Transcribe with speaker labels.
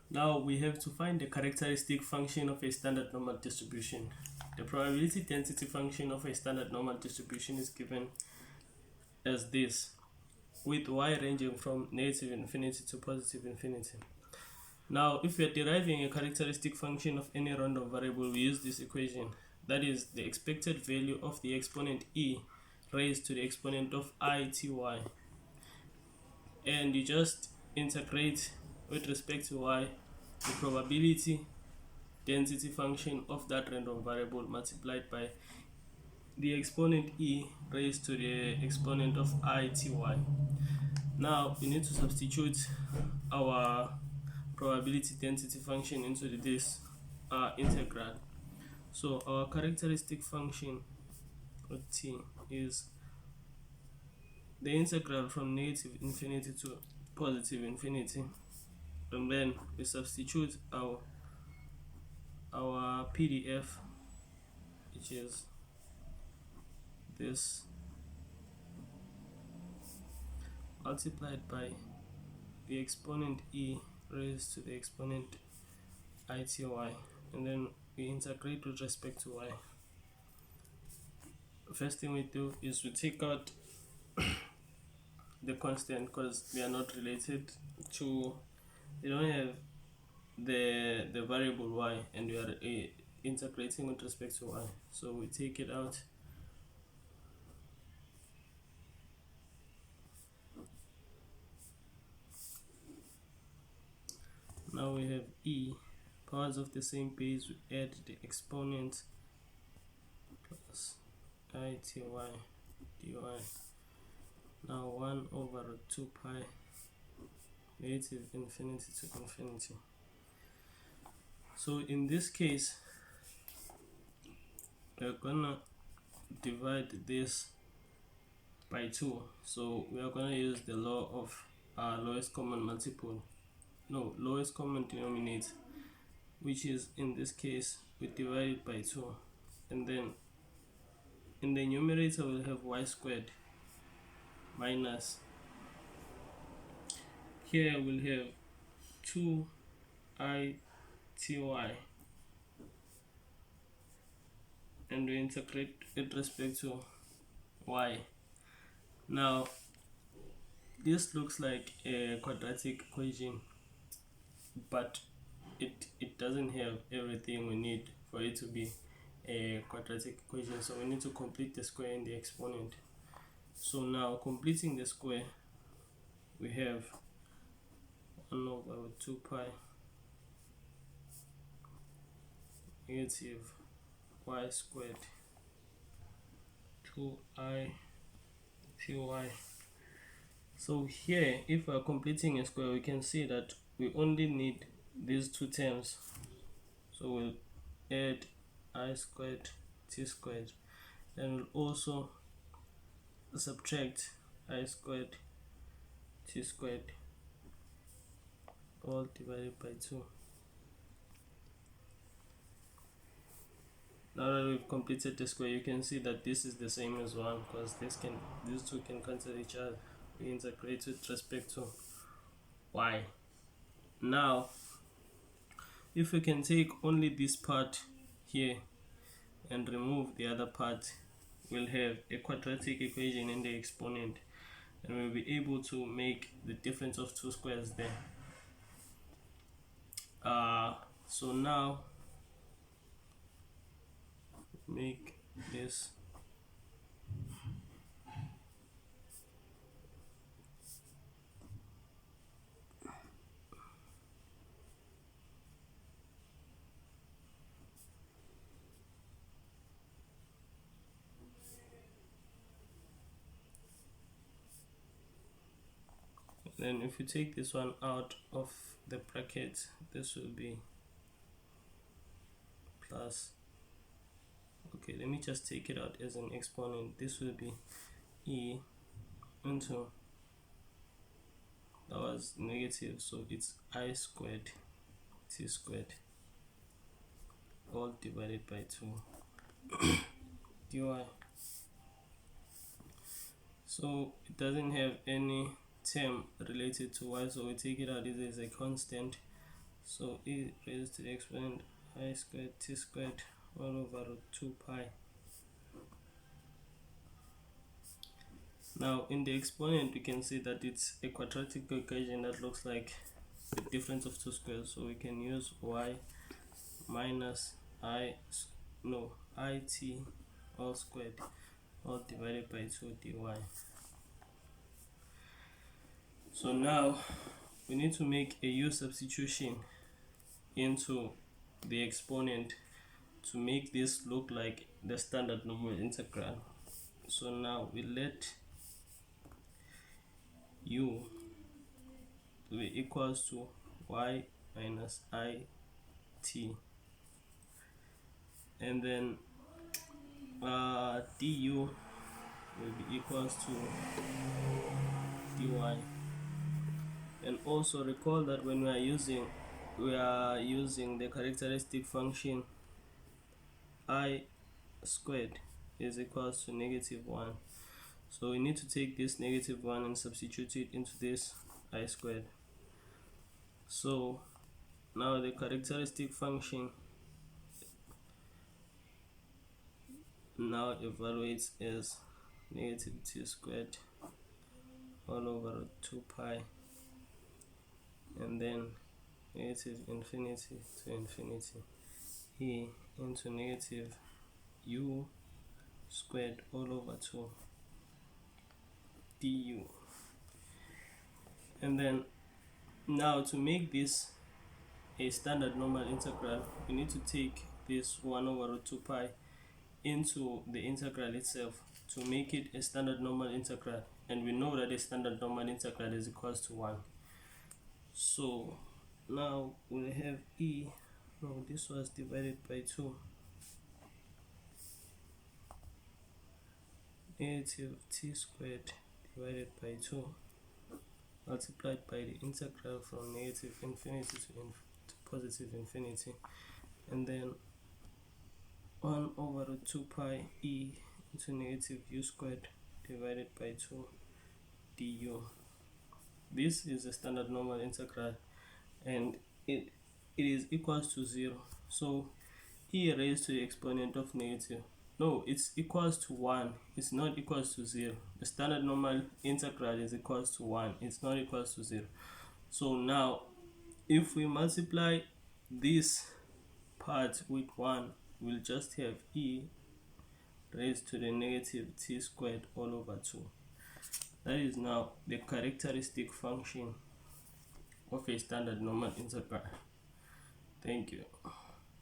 Speaker 1: Now we have to find the characteristic function of a standard normal distribution. The probability density function of a standard normal distribution is given as this, with y ranging from negative infinity to positive infinity. Now, if we are deriving a characteristic function of any random variable, we use this equation. That is the expected value of the exponent e raised to the exponent of ity. And you just integrate with respect to y the probability density function of that random variable multiplied by the exponent e raised to the exponent of ity. Now we need to substitute our probability density function into this integral. So our characteristic function of t is the integral from negative infinity to positive infinity, and then we substitute our PDF, which is this, multiplied by the exponent e raised to the exponent ity, and then we integrate with respect to y. The first thing we do is we take out the constant because they are not related to, they don't have the variable y, and we are integrating with respect to y, so we take it out. Now we have e powers of the same base, we add the exponent plus ity dy. Now 1 over 2 pi negative infinity to infinity. So in this case we're gonna divide this by 2, so we are gonna use the law of lowest common denominator, which is, in this case, we divide it by 2, and then in the numerator we'll have y squared minus, here we'll have 2ity, and we integrate with respect to y. Now this looks like a quadratic equation, but it doesn't have everything we need for it to be a quadratic equation, so we need to complete the square in the exponent. So now, completing the square, we have 1 over 2 pi negative y squared 2i ty. So here, if we are completing a square, we can see that we only need these two terms, so we'll add I squared t squared, and we'll also subtract I squared t squared, all divided by 2. Now that we've completed the square, you can see that this is the same as 1, because these two can cancel each other. We integrate with respect to y. Now if we can take only this part here and remove the other part, we'll have a quadratic equation in the exponent, and we'll be able to make the difference of two squares there. So now make this then if you take this one out of the bracket, this will be plus, okay, let me just take it out as an exponent. This will be e into, that was negative, so it's I squared t squared, all divided by 2 dy. So it doesn't have any term related to y, so we take it out as a constant. So e raised to the exponent I squared t squared all over root 2 pi. Now in the exponent we can see that it's a quadratic equation that looks like the difference of two squares, so we can use y minus it all squared all divided by 2 dy. So now we need to make a u substitution into the exponent to make this look like the standard normal integral. So now we let u to be equals to y minus it, and then du will be equals to dy. And also recall that when we are using the characteristic function I squared is equals to -1, so we need to take this -1 and substitute it into this I squared. So now the characteristic function now evaluates as -t squared all over 2 pi, and then negative infinity to infinity e into negative u squared all over 2 du. And then now to make this a standard normal integral, we need to take this 1 over 2 pi into the integral itself to make it a standard normal integral, and we know that a standard normal integral is equals to 1. So now we'll have this was divided by 2, negative t squared divided by 2 multiplied by the integral from negative infinity to positive infinity, and then 1 over 2 pi e into negative u squared divided by 2 du. This is a standard normal integral, and it is equals to 0. So e raised to the exponent of negative, no, it's equals to 1. It's not equals to 0. The standard normal integral is equals to 1. It's not equals to 0. So now if we multiply this part with 1, we'll just have e raised to the negative t squared all over 2. That is now the characteristic function of a standard normal integral. Thank you.